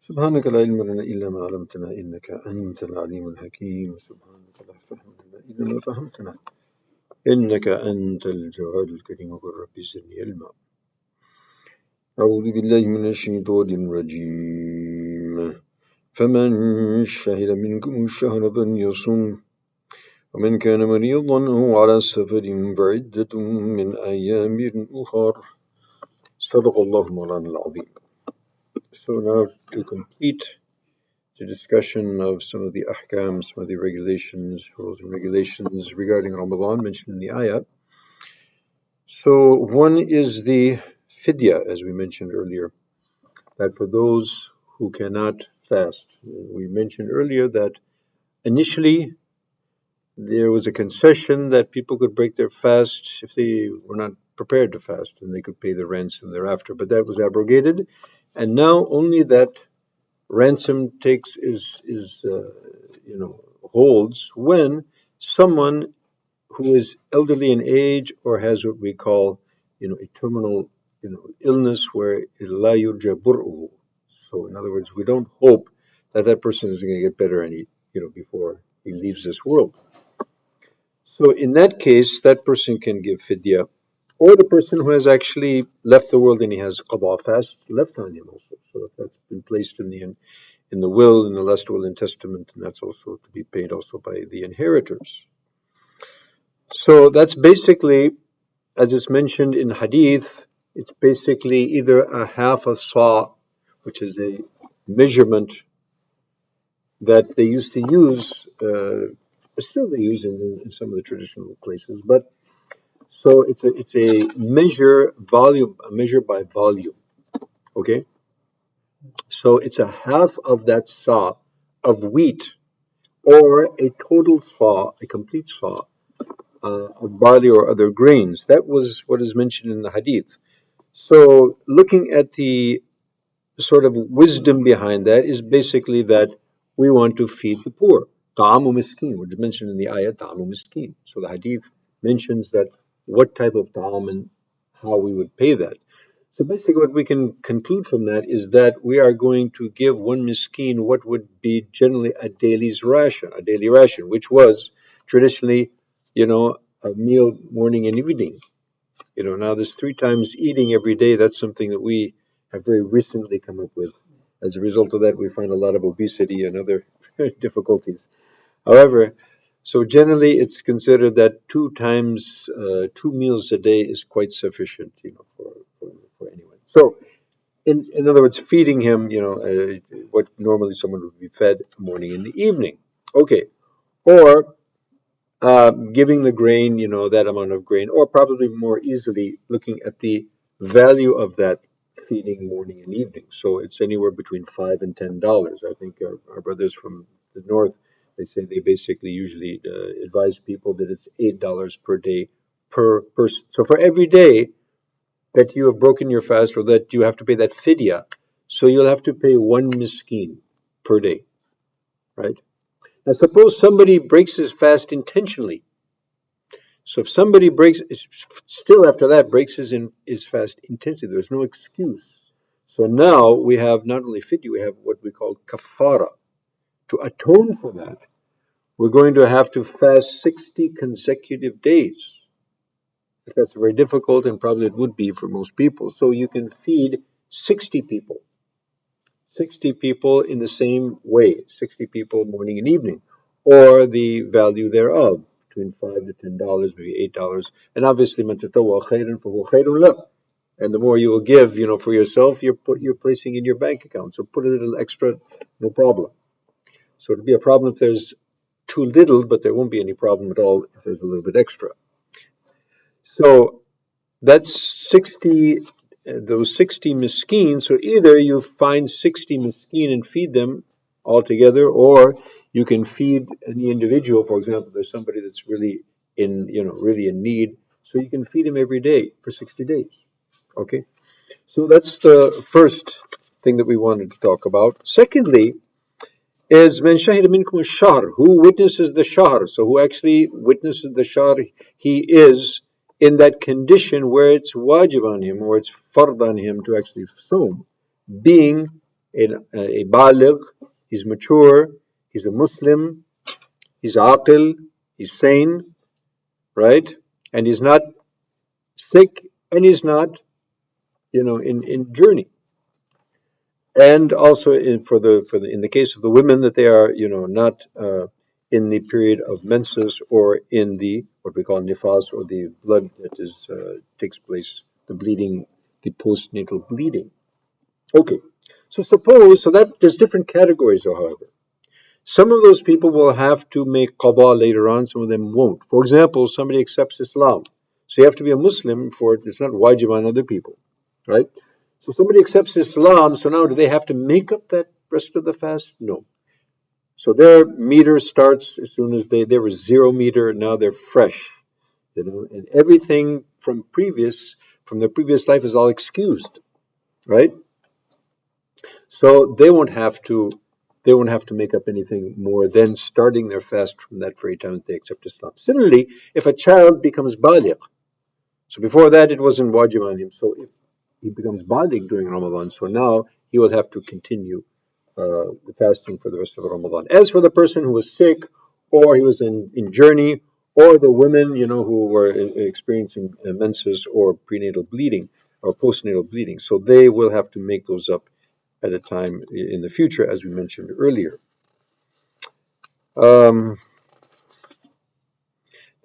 سبحانك لا علم لنا إلا ما علمتنا إنك أنت العليم الحكيم سبحانك لا فهم لنا إلا ما فهمتنا إنك أنت الجواد الكريم وقل رب زدني علما. أعوذ بالله من الشيطان الرجيم. فمن شهد منكم الشهر فليصم ومن كان مريضا أو على سفر فعدة من أيام أخر. صدق الله مولانا العظيم. So now to complete the discussion of some of the ahkam, some of the regulations, rules and regulations regarding Ramadan mentioned in the ayah. So one is the fidya, as we mentioned earlier, that for those who cannot fast. We mentioned earlier that initially there was a concession that people could break their fast if they were not prepared to fast, and they could pay the ransom thereafter. But that was abrogated, and now only that ransom holds when someone who is elderly in age or has what we call a terminal illness where la yurja bur'uhu. So in other words, we don't hope that that person is going to get better before he leaves this world. So in that case, that person can give fidya, or the person who has actually left the world and he has qada fast left on him also. So if that's been placed in the will, in the last will and testament, and that's also to be paid also by the inheritors. So that's basically, as it's mentioned in hadith, it's basically either a half a sa', which is a measurement that they used to use, still they use in some of the traditional places, but so it's a measure by volume, okay? So it's a half of that sa' of wheat, or a total sa', a complete sa' of barley or other grains. That was what is mentioned in the hadith. So looking at the sort of wisdom behind that is basically that we want to feed the poor. Ta'amu miskin, which is mentioned in the ayah, ta'amu miskin. So the hadith mentions that what type of ta'am and how we would pay that. So basically what we can conclude from that is that we are going to give one miskin what would be generally a daily ration, which was traditionally, a meal morning and evening. Now this 3 times eating every day, that's something that we have very recently come up with. As a result of that, we find a lot of obesity and other difficulties. However, so generally it's considered that 2 meals a day is quite sufficient, for anyone. So, in other words, feeding him, what normally someone would be fed morning and the evening. Okay, or giving the grain, that amount of grain, or probably more easily looking at the value of that feeding morning and evening. So it's anywhere between $5 and $10. I think our brothers from the north, they say they basically usually advise people that it's $8 per day per person. So for every day that you have broken your fast, or that you have to pay that fidya, so you'll have to pay 1 miskin per day, right? Now suppose somebody breaks his fast intentionally. So if somebody breaks his fast intentionally, there's no excuse. So now we have not only fidya, we have what we call kafara. To atone for that, we're going to have to fast 60 consecutive days. That's very difficult, and probably it would be for most people. So you can feed 60 people. 60 people in the same way, 60 people morning and evening, or the value thereof, between $5 to $10, maybe $8. And obviously, man tatawwa khairan fahuwa khairun lah. And the more you will give, for yourself, you're placing in your bank account. So put a little extra, no problem. So it'll be a problem if there's too little, but there won't be any problem at all if there's a little bit extra. So that's 60, those 60 miskin. So either you find 60 miskin and feed them all together, or you can feed any individual. For example, there's somebody that's really in need, so you can feed him every day for 60 days. Okay, so that's the first thing that we wanted to talk about. Secondly, is man shahida minkum ash-shahr, who witnesses the shahr. So who actually witnesses the shahr, he is in that condition where it's wajib on him, or it's fard on him to actually sawm, being a baligh, he's mature, he's a Muslim, he's aqil, he's sane, right? And he's not sick, and he's not, in journey. And also for the in the case of the women, that they are, not in the period of menses, or in the what we call nifas, or the blood that is takes place, the bleeding, the postnatal bleeding. Okay, so that there's different categories, though. However, some of those people will have to make qada later on. Some of them won't. For example, somebody accepts Islam, so you have to be a Muslim for it. It's not wajib on other people, right? So somebody accepts Islam, so now do they have to make up that rest of the fast? No. So their meter starts as soon as they were 0 meter, now they're fresh, and everything from their previous life is all excused, right? So they won't have to make up anything more than starting their fast from that very time that they accept Islam. Similarly, if a child becomes baligh, so before that it wasn't wajib on him, so if he becomes baligh during Ramadan, so now he will have to continue the fasting for the rest of Ramadan. As for the person who was sick, or he was in journey, or the women, who were experiencing menses or prenatal bleeding or postnatal bleeding, so they will have to make those up at a time in the future, as we mentioned earlier. Um,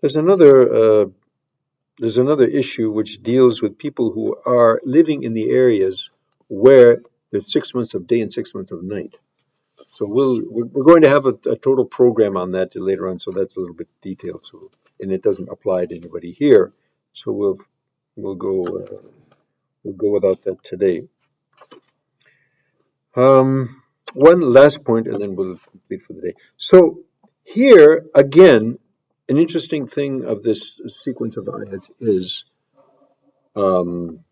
there's another issue which deals with people who are living in the areas where there's 6 months of day and 6 months of night. So we're going to have a total program on that later on. So that's a little bit detailed. So, and it doesn't apply to anybody here. So we'll go without that today. One last point, and then we'll complete for the day. So here again, an interesting thing of this sequence of ayats is um,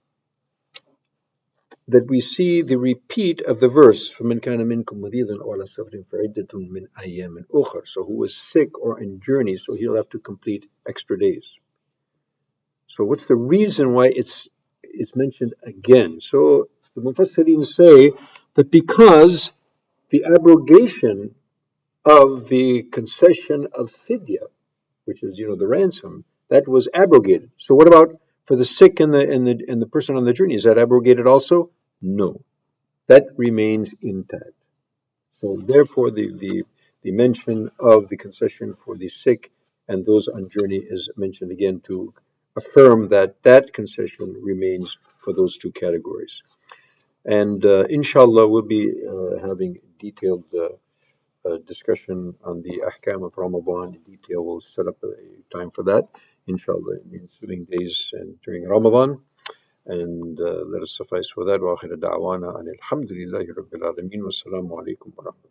that we see the repeat of the verse, فَمَنْ كَانَ مِنْكُمْ مَرِيضًا أَوْ عَلَى سَفَرٍ فَعِدَّةٌ مِنْ أَيَّامٍ أُخَرَ. So who was sick or in journey, so he'll have to complete extra days. So what's the reason why it's mentioned again? So the Mufassirin say that because the abrogation of the concession of fidya, which is the ransom, that was abrogated. So what about for the sick and the person on the journey? Is that abrogated also? No, that remains intact. So therefore, the mention of the concession for the sick and those on journey is mentioned again to affirm that concession remains for those two categories. And inshallah, we'll be having detailed discussion on the ahkam of Ramadan in detail. We'll set up a time for that, inshallah, in the ensuing days and during Ramadan. And let us suffice for that. وآخر دعوانا أن الحمد لله رب العالمين والسلام عليكم ورحمة الله.